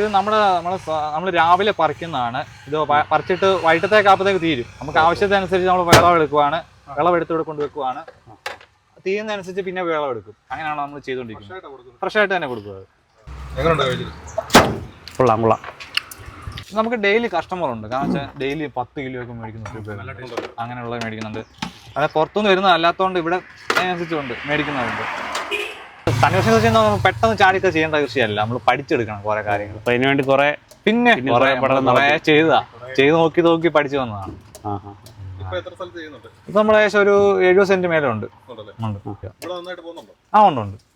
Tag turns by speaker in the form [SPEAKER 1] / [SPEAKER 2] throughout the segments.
[SPEAKER 1] ഇത് നമ്മൾ രാവിലെ പറിക്കുന്നതാണ്. ഇത് പറിച്ചിട്ട് വൈകിട്ടത്തേക്കാപ്പത്തേക്ക് തീരും. നമുക്ക് ആവശ്യത്തിനനുസരിച്ച് നമ്മൾ വിളവെടുക്കുവാണ്. വിളവെടുത്തോടെ കൊണ്ടുവെക്കുവാണ്. തീരുന്നതനുസരിച്ച് പിന്നെ വിളവെടുക്കും. അങ്ങനെയാണ് നമ്മൾ ചെയ്തുകൊണ്ടിരിക്കുന്നത്. ഫ്രഷ് ആയിട്ട് തന്നെ കൊടുക്കുന്നത്.
[SPEAKER 2] കൊള്ളാം.
[SPEAKER 1] നമുക്ക് ഡെയിലി കസ്റ്റമർ ഉണ്ട്. കാരണം വെച്ചാൽ ഡെയിലി 10 കിലോ ഒക്കെ മേടിക്കുന്നുണ്ട്. അങ്ങനെയുള്ള മേടിക്കുന്നുണ്ട്. അതായത് പുറത്തുനിന്ന് വരുന്നത് അല്ലാത്തതുകൊണ്ട് ഇവിടെ അതിനനുസരിച്ചുണ്ട് മേടിക്കുന്നതുണ്ട്. തണ്ണിമത്തൻ കൃഷി പെട്ടെന്ന് ചാടിയൊക്കെ ചെയ്യേണ്ട കൃഷിയല്ല. നമ്മൾ പഠിച്ചെടുക്കണം കുറെ കാര്യങ്ങൾ.
[SPEAKER 2] അപ്പൊ അതിനുവേണ്ടി കുറെ
[SPEAKER 1] ചെയ്ത് നോക്കി പഠിച്ചു വന്നതാണ്. ഇപ്പൊ നമ്മൾ ഏകദേശം ഒരു 70 സെന്റ് മേലെ ഉണ്ട്. ഉണ്ട്.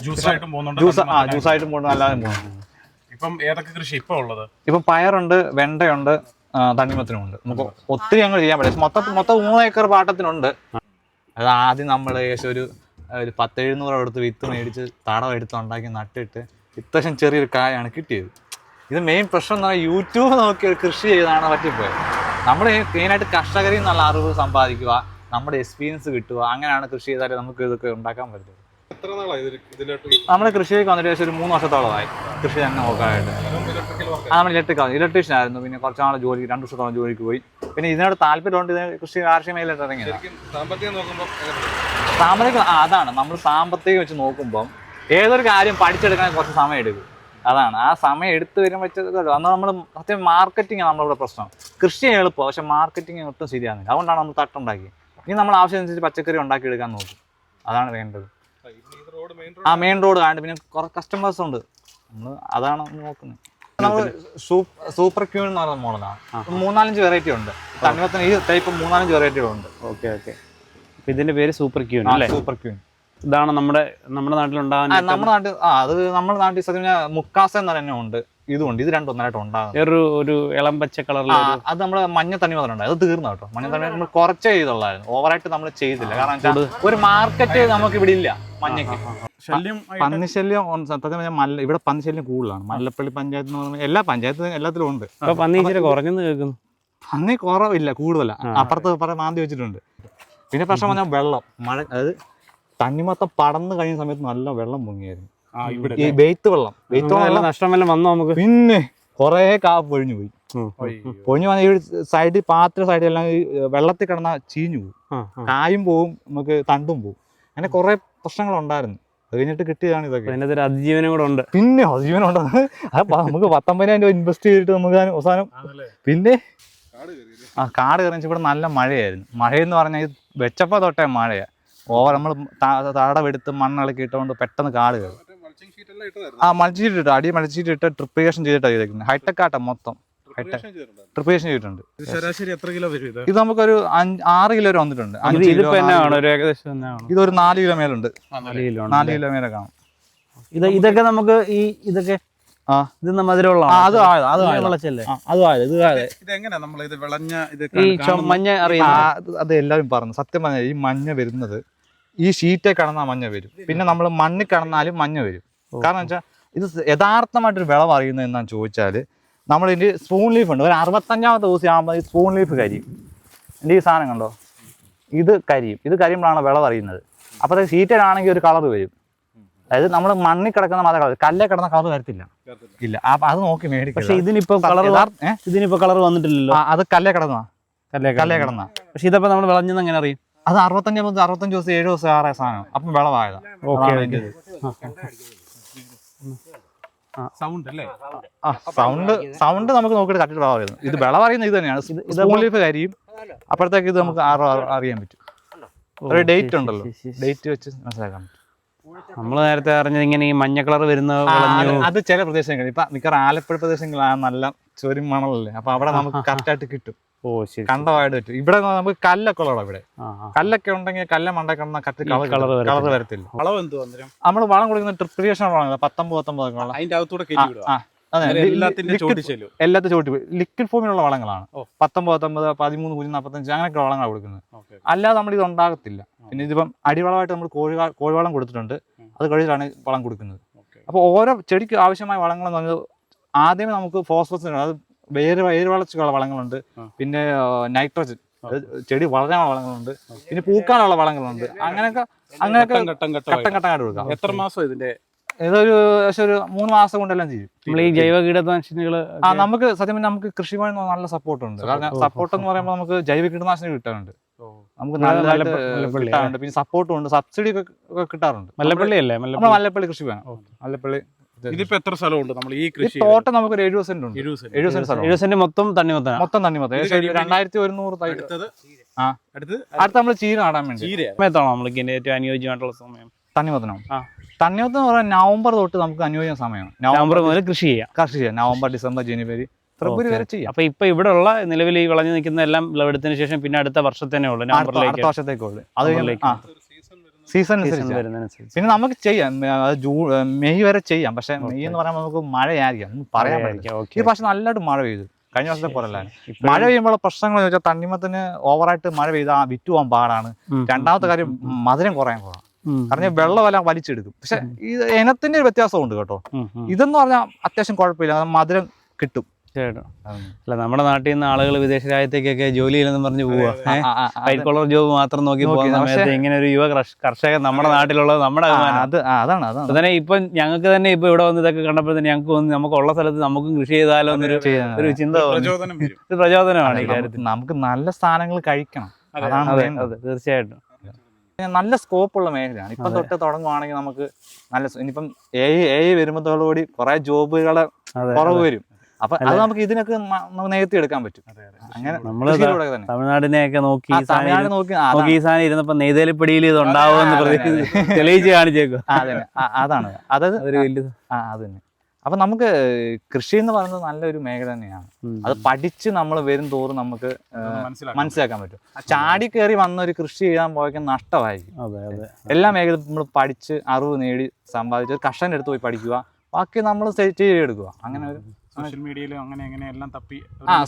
[SPEAKER 1] ജ്യൂസായിട്ടും പോകുന്നു, അല്ലാതെ പോകുന്നു. ഇപ്പം പയറുണ്ട്, വെണ്ടയുണ്ട്, തണ്ണിമത്തനുണ്ട്. നമുക്ക് ഒത്തിരി ഞങ്ങൾ ചെയ്യാൻ പറ്റും. മൊത്തം 3 ഏക്കർ പാട്ടത്തിനുണ്ട്. അത് ആദ്യം നമ്മൾ ഏകദേശം ഒരു 10-700 എടുത്ത് വിത്ത് മേടിച്ച് തടം എടുത്ത് ഉണ്ടാക്കി നട്ടിട്ട് ഇത്യാവശ്യം ചെറിയൊരു കായാണ് കിട്ടിയത്. ഇത് മെയിൻ പ്രശ്നം എന്ന് പറഞ്ഞാൽ യൂട്യൂബ് നോക്കി കൃഷി ചെയ്താണ് പറ്റിപ്പോയത്. നമ്മൾ മെയിനായിട്ട് കർഷകരിൽ നിന്നുള്ള അറിവ് സമ്പാദിക്കുക, നമ്മുടെ എക്സ്പീരിയൻസ് കിട്ടുക, അങ്ങനെയാണ് കൃഷി ചെയ്താലേ നമുക്ക് ഇതൊക്കെ ഉണ്ടാക്കാൻ പറ്റുള്ളൂ. നമ്മുടെ കൃഷിയിലേക്ക് വന്നിട്ട് ഏകദേശം ഒരു 3 വർഷത്തോളമായി കൃഷി തന്നെ നോക്കാനായിട്ട്. നമ്മൾ ഇലക്ട്രീഷ്യൻ ആയിരുന്നു. പിന്നെ കുറച്ച് നാൾ 2 വർഷത്തോളം ജോലിക്ക് പോയി. പിന്നെ ഇതിനോട് താല്പര്യമുണ്ട്. കൃഷി കാർഷിക മേഖലയിട്ട് ഇറങ്ങിയത്. സാമ്പത്തികം അതാണ്, നമ്മൾ സാമ്പത്തികം വെച്ച് നോക്കുമ്പം ഏതൊരു കാര്യം പഠിച്ചെടുക്കാൻ കുറച്ച് സമയം എടുക്കും. അതാണ് ആ സമയം എടുത്തു വരുമ്പോഴത്തേക്കല്ലോ അന്ന് നമ്മൾ സത്യം മാർക്കറ്റിംഗ് നമ്മളിവിടെ പ്രശ്നം. കൃഷി എളുപ്പം, പക്ഷെ മാർക്കറ്റിംഗ് ഒട്ടും ശരിയാകുന്നില്ല. അതുകൊണ്ടാണ് നമ്മൾ തട്ടുണ്ടാക്കി. ഇനി നമ്മൾ ആവശ്യമനുസരിച്ച് പച്ചക്കറി ഉണ്ടാക്കി എടുക്കാൻ നോക്കും. അതാണ് വേണ്ടത്. മെയിൻ റോഡ് കാണുന്നുണ്ട്. പിന്നെ കുറെ കസ്റ്റമേഴ്സ് ഉണ്ട്. നമ്മൾ അതാണ് നോക്കുന്നത്. നമ്മൾ സൂപ്പർ ക്യൂൺ എന്ന് പറയുന്ന മോഡലാണ്. 3-4 വെറൈറ്റി ഉണ്ട്. തണ്ണിമത്തൻ ഈ ടൈപ്പ് 3-4 വെറൈറ്റികളുണ്ട്.
[SPEAKER 2] ഓക്കെ. ഇതിന്റെ പേര് സൂപ്പർ ക്യൂൺ അല്ലേ?
[SPEAKER 1] Super queen.
[SPEAKER 2] ഇതാണ് നമ്മുടെ നാട്ടിലുണ്ടാകുന്ന
[SPEAKER 1] നമ്മുടെ നാട്ടിൽ സത്യം മുക്കാസ എന്ന് തന്നെ ഉണ്ട്. ഇതുണ്ട്. ഇത് രണ്ടും ഒന്നായിട്ട് ഉണ്ടാകും.
[SPEAKER 2] ഒരു ഇളം പച്ച കളറിൽ
[SPEAKER 1] അത് നമ്മള് മഞ്ഞ തണ്ണിമത്തനുണ്ട്. അത് തീർന്നു കേട്ടോ. മഞ്ഞ തണ്ണിമത്തൻ നമ്മൾ കുറച്ചേ ചെയ്തുള്ളായിരുന്നു. ഓവറായിട്ട് നമ്മൾ ചെയ്തില്ല. കാരണം ഒരു മാർക്കറ്റ് നമുക്ക് ഇവിടെ ഇല്ല മഞ്ഞക്ക്. പന്നിശല്യം സത്യം പറഞ്ഞാൽ ഇവിടെ പന്നിശല്യം കൂടുതലാണ്. മല്ലപ്പള്ളി പഞ്ചായത്ത് എന്ന് പറഞ്ഞാൽ എല്ലാ പഞ്ചായത്തും എല്ലാത്തിലും ഉണ്ട്.
[SPEAKER 2] പന്നി കുറഞ്ഞെന്ന് കേൾക്കുന്നു.
[SPEAKER 1] പന്നി കുറവില്ല, കൂടുതലാണ്. അപ്പുറത്ത് മാന്തി വെച്ചിട്ടുണ്ട്. പിന്നെ പ്രശ്നം പറഞ്ഞാൽ വെള്ളം, മഴ, അതായത് തണ്ണിമത്തം പടന്ന് കഴിയുന്ന സമയത്ത് നല്ല വെള്ളം പൊങ്ങിയായിരുന്നു. ഈ വെയ്ത്ത് വെള്ളം
[SPEAKER 2] നഷ്ടം വല്ലതും വന്നോ നമുക്ക്?
[SPEAKER 1] പിന്നെ കുറെ പൊഴിഞ്ഞു പോയി. പൊഴിഞ്ഞു വന്ന ഈ സൈഡിൽ പാത്ര സൈഡിൽ എല്ലാം വെള്ളത്തിൽ കിടന്ന ചീഞ്ഞു പോകും. കായും പോവും, നമുക്ക് തണ്ടും പോവും. അങ്ങനെ കുറെ പ്രശ്നങ്ങൾ ഉണ്ടായിരുന്നു. അത് കഴിഞ്ഞിട്ട് കിട്ടിയതാണ് ഇതൊക്കെ.
[SPEAKER 2] അതിജീവനം കൂടെ ഉണ്ട്.
[SPEAKER 1] പിന്നെ അതിജീവനം ഉണ്ട്. നമുക്ക് 19,000 രൂപ ഇൻവെസ്റ്റ് ചെയ്തിട്ട് നമുക്ക് അവസാനം പിന്നെ കാട് കയറിച്ച് ഇവിടെ നല്ല മഴയായിരുന്നു. മഴയെന്ന് പറഞ്ഞാൽ വെച്ചപ്പോ തൊട്ടേ മഴയാ. നമ്മൾ തടവെടുത്ത് മണ്ണിളക്കി ഇട്ടുകൊണ്ട് പെട്ടെന്ന് കാട് കയറും. മൾച്ചീറ്റ് ഇട്ട് അടി മൾച്ചീറ്റ് ഇട്ട് ട്രിപ്പിഗേഷൻ ചെയ്തിട്ടാണ് ചെയ്തേക്കുന്നത്. ഹൈടെക് ആട്ടം മൊത്തം ട്രിപ്പിഗേഷൻ ചെയ്തിട്ടുണ്ട്.
[SPEAKER 3] ശരാശരി എത്ര കിലോ വരും
[SPEAKER 1] ഇത്? നമുക്കൊരു 6 കിലോ വരെ വന്നിട്ടുണ്ട്. ഇതൊരു 4 കിലോ മേലുണ്ട്. 4 കിലോ മേലെ കാണും.
[SPEAKER 2] ഇതൊക്കെ നമുക്ക് ഇതൊക്കെ മധുരമുള്ള
[SPEAKER 1] അത് എല്ലാവരും പറഞ്ഞു. സത്യം പറഞ്ഞാൽ ഈ മഞ്ഞ വരുന്നത് ഈ ഷീറ്റെ കടന്നാൽ മഞ്ഞ വരും. പിന്നെ നമ്മൾ മണ്ണിൽ കടന്നാലും മഞ്ഞ വരും. കാരണം വെച്ചാൽ ഇത് യഥാർത്ഥമായിട്ടൊരു വിളവ് അറിയുന്നത് എന്നാണ് ചോദിച്ചാൽ, നമ്മളിതിൻ്റെ സ്പൂൺ ലീഫ് ഉണ്ട്. ഒരു 65-ാമത്തെ ദിവസം ആകുമ്പോൾ ഈ സ്പൂൺ ലീഫ് കരിയും. എൻ്റെ ഈ സാധനം കണ്ടോ, ഇത് കരിയും. ഇത് കരിയുമ്പോഴാണ് വിളവ് അറിയുന്നത്. അപ്പോൾ ഷീറ്റിലാണെങ്കിൽ ഒരു കളർ വരും. അതായത് നമ്മൾ മണ്ണിൽ കിടക്കുന്ന മത കളർ, കല്ലേ കിടന്ന കളർ വരത്തില്ല. ഇല്ല, അത് നോക്കി മേടിക്കും.
[SPEAKER 2] പക്ഷെ ഇതിനിപ്പോ കളർ വന്നിട്ടില്ലല്ലോ.
[SPEAKER 1] അത് കല്ലേ കിടന്ന.
[SPEAKER 2] പക്ഷെ ഇതപ്പോ നമ്മൾ വിളഞ്ഞെന്ന് എങ്ങനെ അറിയും?
[SPEAKER 1] അത് 65 ദിവസം 7 ദിവസം ആറായ സാധനം. അപ്പം വിളവായതാ. സൗണ്ട് നമുക്ക് നോക്കിയിട്ട് കട്ടിട്ട് വിളവ് അറിയുന്നത്. ഇത് വിളവ് അറിയുന്നത് ഇത് തന്നെയാണ്. സ്പൂൺ ലീഫ് കരിയും. അപ്പോഴത്തേക്ക് ഇത് നമുക്ക് അറിയാൻ പറ്റും. ഒരു ഡേറ്റ് ഉണ്ടല്ലോ, ഡേറ്റ് വെച്ച് മനസ്സിലാക്കാൻ പറ്റും.
[SPEAKER 2] നമ്മൾ നേരത്തെ അറിഞ്ഞത് ഇങ്ങനെ ഈ മഞ്ഞ കളർ വരുന്ന
[SPEAKER 1] അത് ചില പ്രദേശങ്ങളിൽ. ഇപ്പൊ മിക്കവാറും ആലപ്പുഴ പ്രദേശങ്ങളാണ് നല്ല ചോരും മണലല്ലേ. അപ്പൊ അവിടെ നമുക്ക് കറക്റ്റായിട്ട് കിട്ടും. കണ്ടമായിട്ട് പറ്റും. ഇവിടെ നമുക്ക് കല്ലൊക്കെ ഉള്ള ഇവിടെ കല്ലൊക്കെ ഉണ്ടെങ്കിൽ കല്ല മണ്ട കിടന്ന കറക്റ്റ് കളർ വരത്തില്ല. നമ്മൾ വളം കൊടുക്കുന്ന ട്രിപ്പിഗേഷൻ വളങ്ങൾ 19 എല്ലാത്തും ചോട്ടി പോയി ലിക്വിഡ് ഫോമിലുള്ള വളങ്ങളാണ്. 19, 13, 45 അങ്ങനെയൊക്കെ വളങ്ങളാണ് കൊടുക്കുന്നത്. അല്ലാതെ നമ്മൾ ഇത് ഉണ്ടാകത്തില്ല. പിന്നെ ഇതിപ്പം അടിവളമായിട്ട് നമ്മൾ കോഴിവളം കൊടുത്തിട്ടുണ്ട്. അത് കഴിഞ്ഞിട്ടാണ് വളം കൊടുക്കുന്നത്. അപ്പോൾ ഓരോ ചെടിക്ക് ആവശ്യമായ വളങ്ങളെന്ന് പറഞ്ഞാൽ ആദ്യമേ നമുക്ക് ഫോസ്ഫറസ്, അത് വേര് വളർച്ചയ്ക്കുള്ള വളങ്ങളുണ്ട്. പിന്നെ നൈട്രജൻ, ചെടി വളരാനുള്ള വളങ്ങളുണ്ട്. പിന്നെ പൂക്കാനുള്ള വളങ്ങളുണ്ട്. അങ്ങനെയൊക്കെ ഘട്ടം ഘട്ടമായിട്ട് കൊടുക്കാം.
[SPEAKER 3] എത്ര മാസം ഇതിന്റെ
[SPEAKER 1] ഇതൊരു ഏകദേശം ഒരു 3 മാസം കൊണ്ടെല്ലാം ചെയ്യും.
[SPEAKER 2] നമ്മൾ ഈ ജൈവ കീടനാശിനികൾ
[SPEAKER 1] നമുക്ക് സത്യം പറഞ്ഞാൽ നമുക്ക് കൃഷിഭവനിൽ നിന്ന് നല്ല സപ്പോർട്ട് ഉണ്ട്. കാരണം സപ്പോർട്ട് എന്ന് പറയുമ്പോൾ നമുക്ക് ജൈവ കീടനാശിനി കിട്ടാറുണ്ട്, നമുക്ക് നല്ലതായിട്ട് കിട്ടാറുണ്ട്. പിന്നെ സപ്പോർട്ടും ഉണ്ട്, സബ്സിഡി ഒക്കെ കിട്ടാറുണ്ട്.
[SPEAKER 2] മല്ലപ്പള്ളി അല്ലേ?
[SPEAKER 1] നമ്മൾ മല്ലപ്പള്ളി കൃഷിഭവൻ, മല്ലപ്പള്ളി.
[SPEAKER 3] ഇതിപ്പോ എത്ര സ്ഥലമുണ്ട് നമ്മൾ ഈ കൃഷി?
[SPEAKER 1] തോട്ടം നമുക്ക് 70 സെന്റ് ഉണ്ട്. 70 സെന്റ് സ്ഥലം.
[SPEAKER 2] 70 സെന്റ് മൊത്തം തണ്ണിമത്തം.
[SPEAKER 1] മൊത്തം തണ്ണിമത്തം. ഏകദേശം 2100 തൈ. അടുത്ത് നമ്മൾ ചീര നടാൻ വേണ്ടി
[SPEAKER 2] സമയത്താണോ നമ്മൾക്ക് ഏറ്റവും അനുയോജ്യമായിട്ടുള്ള സമയം?
[SPEAKER 1] തണ്ണിമത്തനോ? തണ്ണിമത്തം എന്ന് പറഞ്ഞാൽ നവംബർ തൊട്ട് നമുക്ക് അനുയോജ്യ സമയമാണ്.
[SPEAKER 2] നവംബർ മുതൽ കൃഷി ചെയ്യാം.
[SPEAKER 1] നവംബർ, ഡിസംബർ, ജനുവരി, ഫെബ്രുവരി വരെ ചെയ്യാം.
[SPEAKER 2] അപ്പൊ ഇപ്പൊ ഇവിടെ ഉള്ള നിലവിൽ ഈ വിളഞ്ഞു നിൽക്കുന്ന എല്ലാം വിളവെടുത്തതിന് ശേഷം പിന്നെ അടുത്ത വർഷത്തേനേ ഉള്ളൂ,
[SPEAKER 1] അടുത്ത വർഷത്തേക്കുള്ളൂ. അത് സീസൺ അനുസരിച്ച് പിന്നെ നമുക്ക് ചെയ്യാം. മെയ് വരെ ചെയ്യാം. പക്ഷെ മെയ് എന്ന് പറയുമ്പോൾ നമുക്ക് മഴയായിരിക്കാം, ഒന്നും പറയാൻ പറ്റില്ല. ഈ പക്ഷെ നല്ലതായിട്ട് മഴ പെയ്തു കഴിഞ്ഞ വർഷത്തെ പോലല്ല. മഴ പെയ്യുമ്പോൾ പ്രശ്നങ്ങൾ എന്ന് വെച്ചാൽ തണ്ണിമത്തിന് ഓവറായിട്ട് മഴ പെയ്താൽ വിറ്റ് പോകാൻ പാടാണ്. രണ്ടാമത്തെ കാര്യം മധുരം കുറയാൻ പോകാം, കാരണം വെള്ളമെല്ലാം വലിച്ചെടുക്കും. പക്ഷെ ഇത് ഇനത്തിന്റെ ഒരു വ്യത്യാസമുണ്ട് കേട്ടോ. ഇതെന്ന് പറഞ്ഞാൽ അത്യാവശ്യം കുഴപ്പമില്ല, മധുരം കിട്ടും.
[SPEAKER 2] അല്ല, നമ്മുടെ നാട്ടിൽ നിന്ന് ആളുകൾ വിദേശ രാജ്യത്തേക്കൊക്കെ ജോലി ചെയ്യലെന്ന് പറഞ്ഞ് പോവുക, വൈറ്റ് കോളർ ജോബ് മാത്രം നോക്കി പോകുന്ന സമയത്ത് ഇങ്ങനെ ഒരു യുവ കർഷകൻ നമ്മുടെ നാട്ടിലുള്ളത് നമ്മുടെ
[SPEAKER 1] അതാണ്.
[SPEAKER 2] തന്നെ ഇപ്പൊ ഞങ്ങൾക്ക് തന്നെ ഇപ്പൊ ഇവിടെ വന്ന് ഇതൊക്കെ കണ്ടപ്പോൾ തന്നെ ഞങ്ങൾക്ക് വന്ന് നമുക്കുള്ള സ്ഥലത്ത് നമുക്കും കൃഷി ചെയ്താലോ എന്നൊരു ചിന്ത, ഒരു പ്രചോദനമാണ് ഈ കാര്യത്തിൽ.
[SPEAKER 1] നമുക്ക് നല്ല സാധനങ്ങൾ കഴിക്കണം, അതാണ്
[SPEAKER 2] തീർച്ചയായിട്ടും.
[SPEAKER 1] നല്ല സ്കോപ്പുള്ള മേഖലയാണ്. ഇപ്പം തൊട്ട് തുടങ്ങുവാണെങ്കിൽ നമുക്ക് നല്ല, ഇനിയിപ്പം AI വരുമ്പോഴത്തോടുകൂടി കുറെ ജോബുകളെ കുറവ് വരും. അപ്പൊ അത് നമുക്ക് ഇതിനൊക്കെ നേരത്തെ എടുക്കാൻ പറ്റും. അങ്ങനെ
[SPEAKER 2] നമ്മള് തമിഴ്നാടിനെയൊക്കെ നോക്കി ഈ സാധനം ഇരുന്നപ്പോ നെയ്തേലിപ്പടിയിൽ ഇത് ഉണ്ടാവുമെന്ന് തെളിയിച്ച് കാണിച്ചേക്കും.
[SPEAKER 1] അതാണ് അതായത് അത് തന്നെ. അപ്പൊ നമുക്ക് കൃഷി എന്ന് പറയുന്നത് നല്ലൊരു മേഖല തന്നെയാണ്. അത് പഠിച്ച് നമ്മൾ വരും തോറും നമുക്ക് മനസ്സിലാക്കാൻ പറ്റും. ചാടി കയറി വന്നൊരു കൃഷി ചെയ്യാൻ പോയാൽ നഷ്ടമായിരിക്കും. എല്ലാ മേഖലയും നമ്മൾ പഠിച്ച് അറിവ് നേടി സമ്പാദിച്ച് കർഷകന്റെ അടുത്ത് പോയി പഠിക്കുക, ബാക്കി നമ്മൾ ചെയ്തെടുക്കുക. അങ്ങനെ ഒരു
[SPEAKER 3] സോഷ്യൽ മീഡിയയിലും അങ്ങനെ എല്ലാം തപ്പി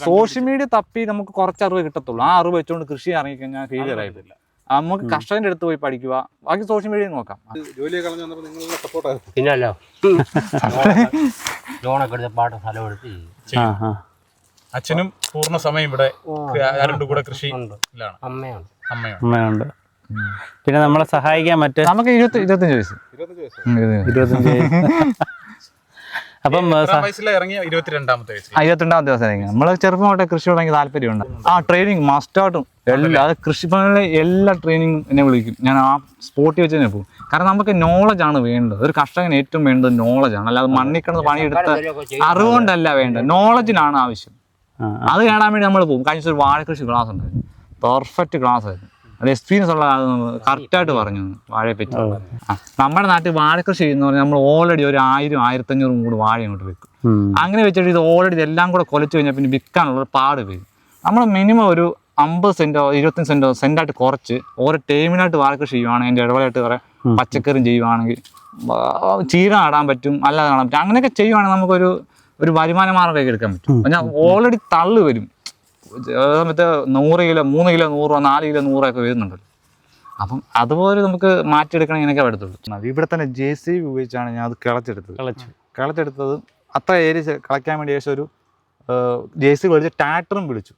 [SPEAKER 1] സോഷ്യൽ മീഡിയ തപ്പി നമുക്ക് കുറച്ച് അറിവ് കിട്ടത്തുള്ളൂ. ആ അറിവ് വെച്ചുകൊണ്ട് കൃഷി ഇറങ്ങിക്കഴിഞ്ഞാൽ ഫെയിലിയർ ആയിട്ടില്ല. നമുക്ക് കർഷകന്റെ അടുത്ത് പോയി പഠിക്കുക, ബാക്കി സോഷ്യൽ മീഡിയ നോക്കാം.
[SPEAKER 3] ജോലി കളഞ്ഞു വന്നപ്പോൾ നിങ്ങളുടെ സപ്പോർട്ടായിരുന്നു.
[SPEAKER 4] പിന്നല്ലോ ലോണൊക്കെ എടുത്ത് പാട്ട സ്ഥലം എടുത്ത്
[SPEAKER 3] അച്ഛനും പൂർണ്ണ സമയം ഇവിടെ കൂടെ കൃഷി
[SPEAKER 2] അമ്മയുണ്ട്. പിന്നെ നമ്മളെ സഹായിക്കാൻ നമുക്ക്
[SPEAKER 1] 25 വയസ്സ്.
[SPEAKER 2] 25 അപ്പം
[SPEAKER 3] ഇറങ്ങിയ 22ാമത്തെ വയസ്സിൽ
[SPEAKER 1] 22ാമത്തെ ദിവസം നമ്മള് ചെറുപ്പം തൊട്ടേ കൃഷി തുടങ്ങി താല്പര്യമുണ്ട്. ട്രെയിനിങ് മസ്റ്റായിട്ടും എല്ലാ കൃഷിഭവനിലെ എല്ലാ ട്രെയിനിങ്ങും എന്നെ വിളിക്കും. ഞാൻ ആ സ്പോട്ടിൽ വെച്ച് തന്നെ പോകും. കാരണം നമുക്ക് നോളജാണ് വേണ്ടത്. ഒരു കർഷകന് ഏറ്റവും വേണ്ടത് നോളജാണ്, അല്ലാതെ മണ്ണിൽ കിടന്ന് പണിയെടുത്ത അറിവുകൊണ്ടല്ല വേണ്ടത്, നോളജിനാണ് ആവശ്യം. അത് കാണാൻ വേണ്ടി നമ്മൾ പോകും. കഴിഞ്ഞ ഒരു വാഴക്കൃഷി ക്ലാസ് ഉണ്ടായിരുന്നു, പെർഫെക്റ്റ് ക്ലാസ് ആയിരുന്നു. അത് എക്സ്പീരിയൻസ് ഉള്ള കറക്റ്റായിട്ട് പറഞ്ഞു വാഴയെ പറ്റി. നമ്മുടെ നാട്ടിൽ വാഴക്കൃഷി ചെയ്യുന്ന പറഞ്ഞാൽ നമ്മൾ ഓൾറെഡി ഒരു 1000-1500 കൂടി വാഴ ഇങ്ങോട്ട് വെക്കും. അങ്ങനെ വെച്ചിട്ട് ഇത് ഓൾറെഡി ഇതെല്ലാം കൂടെ കൊലച്ച് കഴിഞ്ഞാൽ പിന്നെ വിൽക്കാനുള്ള പാട് വരും. നമ്മൾ മിനിമം ഒരു 50 സെന്റോ 25 സെന്റായിട്ട് കുറച്ച് ഓരോ ടൈമിനായിട്ട് വാഴക്കൃഷി ചെയ്യുവാണെങ്കിൽ അതിൻ്റെ ഇടവേളയായിട്ട് കുറെ പച്ചക്കറിയും ചെയ്യുവാണെങ്കിൽ ചീര നടാൻ പറ്റും, അല്ലാതെ നടാൻ പറ്റും. അങ്ങനെയൊക്കെ ചെയ്യുവാണെങ്കിൽ നമുക്കൊരു വരുമാന മാർഗ്ഗമൊക്കെ എടുക്കാൻ പറ്റും. ഞാൻ ഓൾറെഡി തള്ളു വരും. മറ്റേ 100 കിലോ 3 കിലോ 100 4 കിലോ 100 ഒക്കെ വരുന്നുണ്ടല്ലോ. അപ്പം അതുപോലെ നമുക്ക് മാറ്റിയെടുക്കണം. ഇങ്ങനെയൊക്കെ എടുത്തുള്ളൂ. ഇവിടെ തന്നെ JCB ഉപയോഗിച്ചാണ് ഞാൻ അത് കിളച്ചെടുത്തത്. അത്ര ഏരിയ കളയ്ക്കാൻ വേണ്ടി ശേഷം ഒരു JCB വിളിച്ച് ട്രാക്ടറും വിളിച്ചു.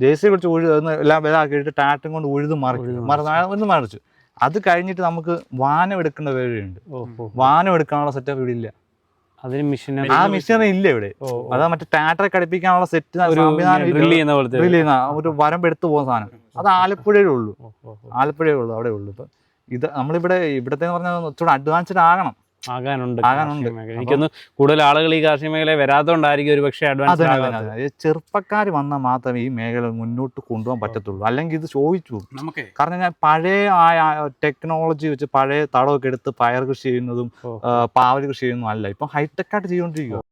[SPEAKER 1] JCB വിളിച്ച് എല്ലാം ഇതാക്കിയിട്ട് ട്രാക്ടറും കൊണ്ട് ഉഴുത് മറിച്ചു. അത് കഴിഞ്ഞിട്ട് നമുക്ക് വാനം എടുക്കേണ്ട വഴിയുണ്ട്. വാനം എടുക്കാനുള്ള സെറ്റപ്പ് ഇവിടെ ഇല്ല. ആ മെഷീനറി ഇല്ല ഇവിടെ. അതാ മറ്റേ ട്രാക്ടറെ ഘടിപ്പിക്കാനുള്ള സെറ്റ് ഒരു വരമ്പെടുത്ത് പോകുന്ന സാധനം അത് ആലപ്പുഴയിലേ ഉള്ളൂ. അവിടെ ഉള്ളൂ. ഇപ്പൊ ഇത് ഇവിടത്തെ പറഞ്ഞാൽ ഇച്ചിരി അഡ്വാൻസ്ഡ് ആകാനുണ്ട്.
[SPEAKER 2] എനിക്കൊന്ന് കൂടുതൽ ആളുകൾ ഈ കാർഷിക മേഖല വരാത്തോണ്ടായിരിക്കും ഒരു പക്ഷേ അഡ്വാൻസ്.
[SPEAKER 1] ചെറുപ്പക്കാർ വന്നാൽ മാത്രമേ ഈ മേഖല മുന്നോട്ട് കൊണ്ടുപോകാൻ പറ്റത്തുള്ളൂ. അല്ലെങ്കിൽ ഇത് ചോദിച്ചു പോകും. കാരണം ഞാൻ പഴയ ടെക്നോളജി വെച്ച് പഴയ തടമൊക്കെ എടുത്ത് പയർ കൃഷി ചെയ്യുന്നതും പാവൽ കൃഷി ചെയ്യുന്നതും അല്ല, ഇപ്പം ഹൈടെക് ആയിട്ട് ചെയ്തുകൊണ്ടിരിക്കുക.